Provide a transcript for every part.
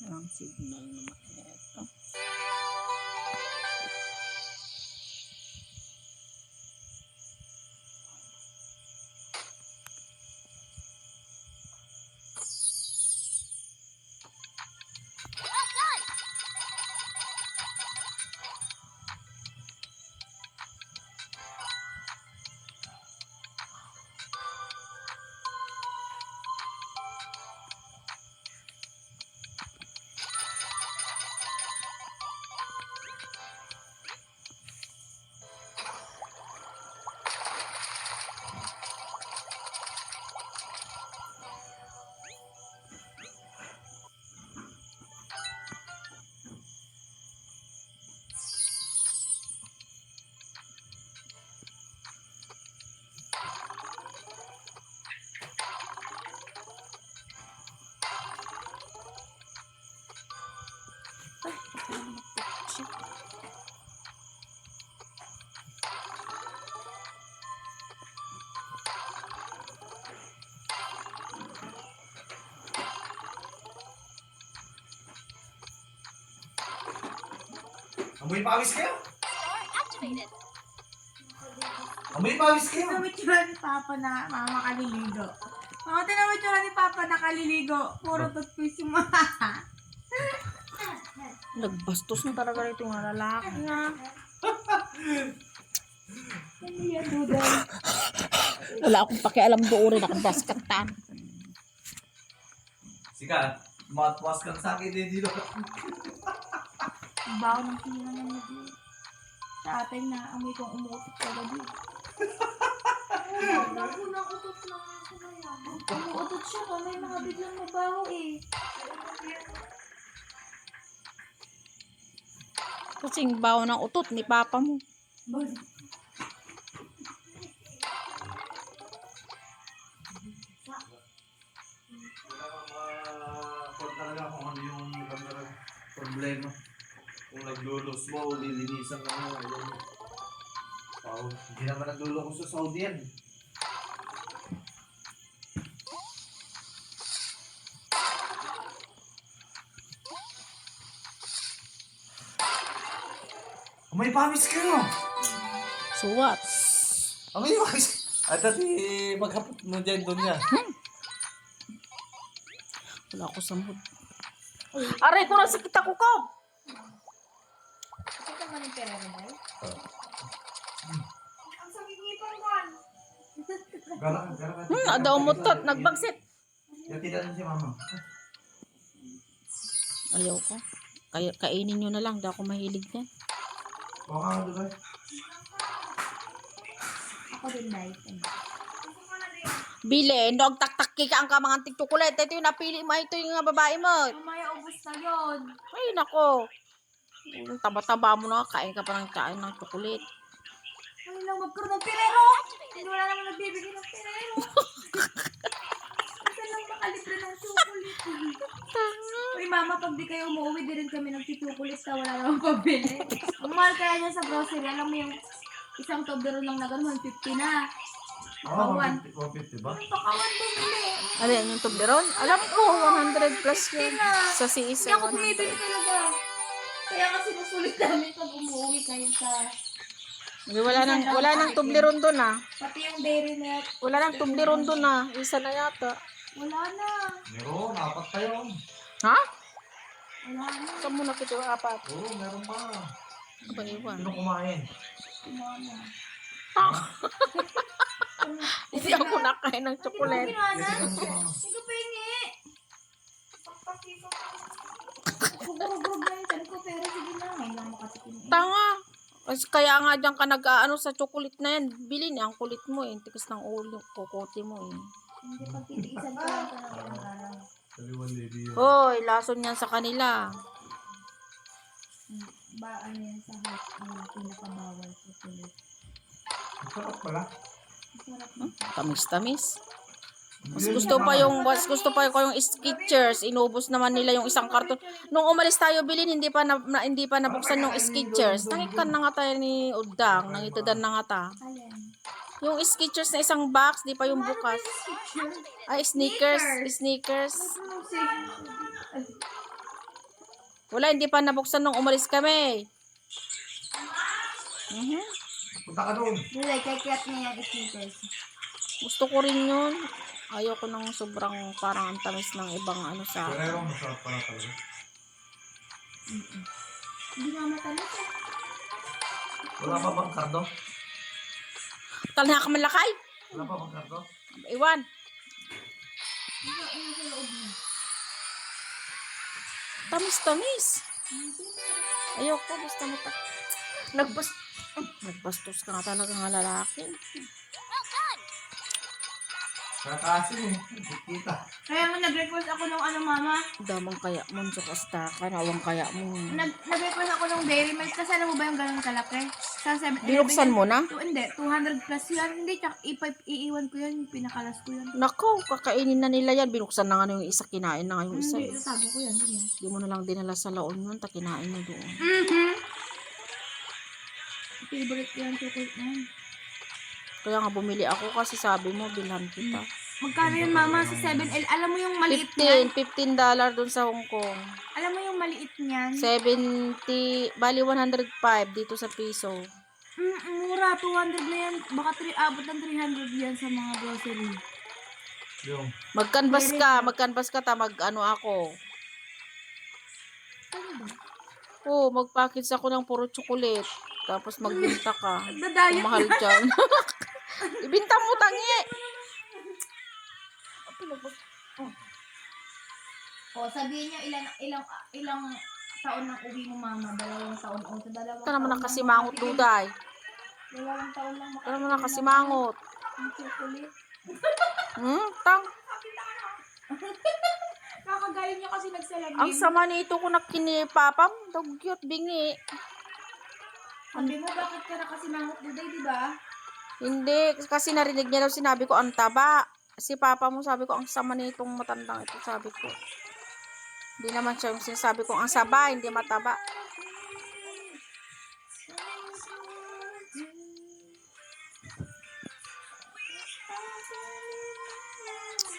Ang signal naman ito. Amoy pawis kayo? Amoy pawis kayo? Tinawit yun ni Papa na mama kaliligo. Mama, tinawit yun ni Papa na kaliligo. Puro toothpaste yung mga. Nagbastos na talaga rito yung lalaki na. Ano yan, Duday? Wala akong pakialam doon. Nakabaskatan. Sikat, matwas kang sakit din dito. Bawa ng sinila ng hindi. Sa atin na amoy kong umutot sa gabi. Nakutot lang ako ngayon. Umutot siya kung may mga biglang mabaho eh. Kasing bawo ng utot ni Papa mo. Kung talaga kung ano yung problema. Kung naglulos mo, lilinisan ka mo. Wow, hindi naman naglulo ko sa Saudi yan. May pawis kayo! So what? May pawis! At dati maghapot mo dyan doon niya. Wala ako sa mood. Aray ko na sakit ako ko! Kasi ka man yung pera na ba? Ang sakit ngipang kon. Gara. Adaw mo tot. Nagbagsit. Yati na si mama. Ayaw ko. Kainin nyo na lang. Di ako mahilig yan. Baka nga doon. Ako din dahil. Bili, ndog tak-taki ka ang kamang tiktukulit. Ito yung napili mo. Ito yung babae mo. Mamaya ubus na yun. Ay, nako. Yung taba-taba mo na. Kain ka pa ng kain ng tukulit. Ano lang magkaroon ng pirero? Hindi wala naman nagbibigay ng pirero. Isa lang makalibre ng chocolate. Uy, mama, pag di kayo umuwi, di rin kami nagtitukulit na wala namang pabili. Ang mahal kaya niya sa grocery, alam mo yung isang Toblerone lang na gano'n, 150 na. Oo, Pakawan. 150 ba? Pakawan bumili. Ano yan yung Toblerone? Alam ko, 100 plus yun. Sa CIS, Hindi ako 100. bumibili talaga. Kaya kasi nasulit namin pag umuwi kayo sa... Wala nang Toblerone doon ah. Pati yung dairy milk. Wala nang Toblerone doon ah. Isa na yata. Wala na. Meron, apat pa yun. Ha? Wala na. Saan mo nakita yung apat? Oo, meron pa. Aba, iwan. Sino kumain? Wala na. Hindi ako nakain ng chocolate. Sige pa hingi. Gugurugurug na yung chan ko, pero sige na. Ngayon lang makatikin eh. Tanga. Kasi kaya nga dyan ka nag-ano sa chocolate na yan. Bili niya ang kulit mo eh. Tikas ng ulo. Kukote mo eh. Hindi pag titiisan ko lang ito ng ilang araw. Kaliwan lady yun. Hoy, lason yan sa kanila. Ba, ano yan sa hot, pinakabawal sa tuloy. Ang sarap pala. Masarap na. Tamis-tamis. Mas gusto pa ko yung Skechers. Inubos naman nila yung isang karton. Nung umalis tayo bilhin, hindi pa nabuksan yung Skechers. Nangikan na nga tayo ni Udang, nangitudan na nga ta. Alin? Yung Skechers na isang box, di pa yung bukas. Ay, sneakers. Wala, hindi pa nabuksan nung umalis kami. Punta ka doon. Nilay, kaya niya yung sneakers. Gusto ko rin yun. Ayoko ng sobrang parang ang tamis ng ibang ano sa Pero masarap pa na talaga. Hindi nga matalis eh. Wala pa bang kardo? Talha ka malakay. Wala pa bang kardo? Iwan. Ano sa loob mo? Tamis. Ayoko, basta nagbastos ka nga talaga ng lalaki. Nakakasin eh. Kita. Kaya nga nag-request ako nung ano mama. Damang kaya mo, sukasta ka, nawang kaya mo. Nag-request ako nung dairy milk. Kasi alam mo ba yung ganun kalaki? Sa 7-Eleven. Binuksan mo na? Hindi, 200 plus yan. Hindi, tsaka iiwan ko yan. Pinakalas ko yan. Nako, kakainin na nila yan. Binuksan na nga yung isa, kinain na nga yung isa. Hindi, sabi ko yan. Hindi. Di mo na lang dinala sa laon yun, kinain mo doon. Favorite ko yung chocolate na yan. Kaya nga bumili ako kasi sabi mo, bilhan kita. Magkano yun mama sa 7L? Alam mo yung maliit niyan? $15 doon sa Hong Kong. Alam mo yung maliit niyan? 70, bali 105 dito sa piso. Mura, 200 na yan. Baka abot ng 300 yan sa mga grocery. Yung. Mag-canvas ka ta, mag-ano ako. Ano ba? Oo, mag-package ako ng puro chocolate. Tapos magbinta ka. Nagda-diet Ang mahal dyan. Ibinta mo, tangi! Sabihin niyo ilang taon nang uwi mo mama? 2 taon o sa 2 Ito naman taon nakasimangot, Duday. 2 taon lang Ito naman nakasimangot. ang chocolate. Tang. Kakagaling niyo kasi nagsalamin. Ang sama nito ko nakinipapam. Dugyot, bingi. Sabi mo, bakit ka nakasimangot Duday, di ba? Hindi, kasi narinig niya daw sinabi ko, ang taba. Si papa mo sabi ko, ang sama nitong matandang ito, sabi ko. Hindi naman siya yung sinasabi ko, ang saba, hindi mataba.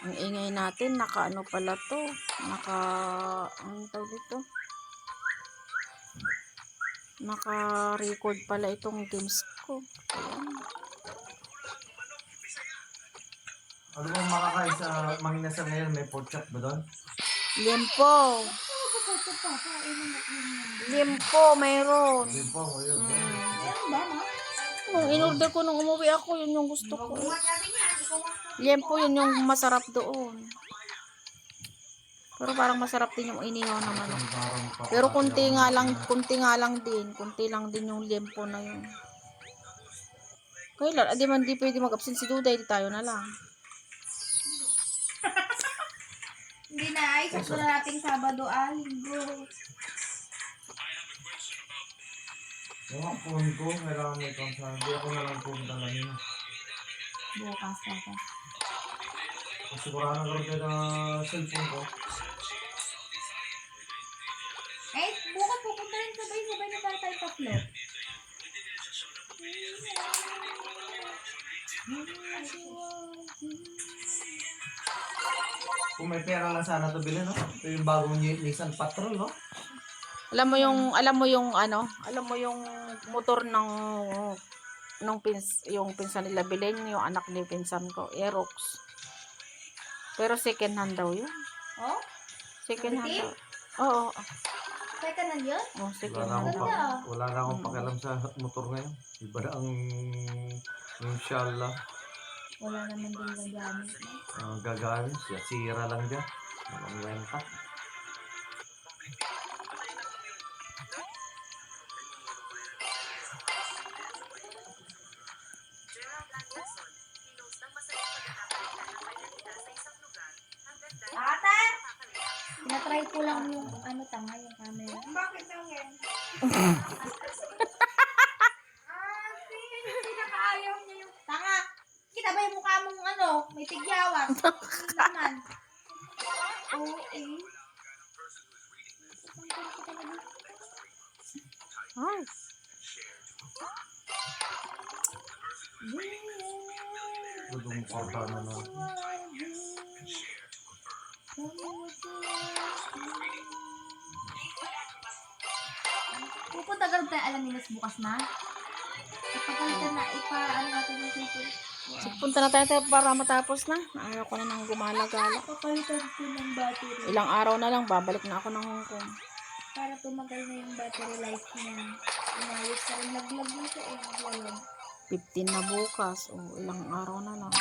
Ang ingay natin, naka-ano pala to. Ang tawag dito? Naka-record pala itong games ko. Ayan. Ano bang makakain sa Manginasal ngayon? May pork chop ba doon? Limpo. Limpo, mayroon. Hindi po, ngayon. Meron ba, ma? In-order ko nung umuwi ako, yun yung gusto ko. Limpo, yun yung masarap doon. Pero parang masarap din yung inihaw na manok. Pero kunti lang din yung limpo na yun. Kaya di man di pwede mag-absent si Duday, di tayo na lang. Hindi na, ay, sakto na nating Sabado, Linggo. Yung phone ko, kailangan may konsa. Hindi ako na lang pumunta lang yun. Bukas. Sigurado na karoon na cellphone ko. Bukas pupunta rin sabay na tayo tatlo. Kung may pera lang sana ito bilhin, no? Ito yung bagong Nissan Patrol, no? Alam mo yung motor ng yung pinsan nila bilhin, yung anak ni pinsan ko, Aerox. Pero second hand daw yun. Oh? Second hand daw. Oo. Second hand yun? Oh, second hand. Wala na akong pakialam sa motor ngayon. Iba na ang inshallah. Wala naman din gagamit. Gagamit. Sira lang dyan. Walang wenta. Ate! Tinatry ko lang yung tanga yung camera. Bakit lang yan? Ate! Pinakaayaw niya yung tanga! kita ba yung mukha mong ano, may tigyawat? Ano naman? Oo, eh. Ay. Gudong korta na na. Pupunta ka tayo alam nilas bukas na. Ipagalitan na, ano natin yung cellphone. Punta na tayo para matapos na. Ayaw ko na nang gumala-gala. Papalitan ko ng battery. Ilang araw na lang, babalik na ako ng Hong Kong. Para tumagal na yung battery life niya. Umayos sa laglag nito eh. Naglalag. 15 na bukas. O, ilang araw na lang.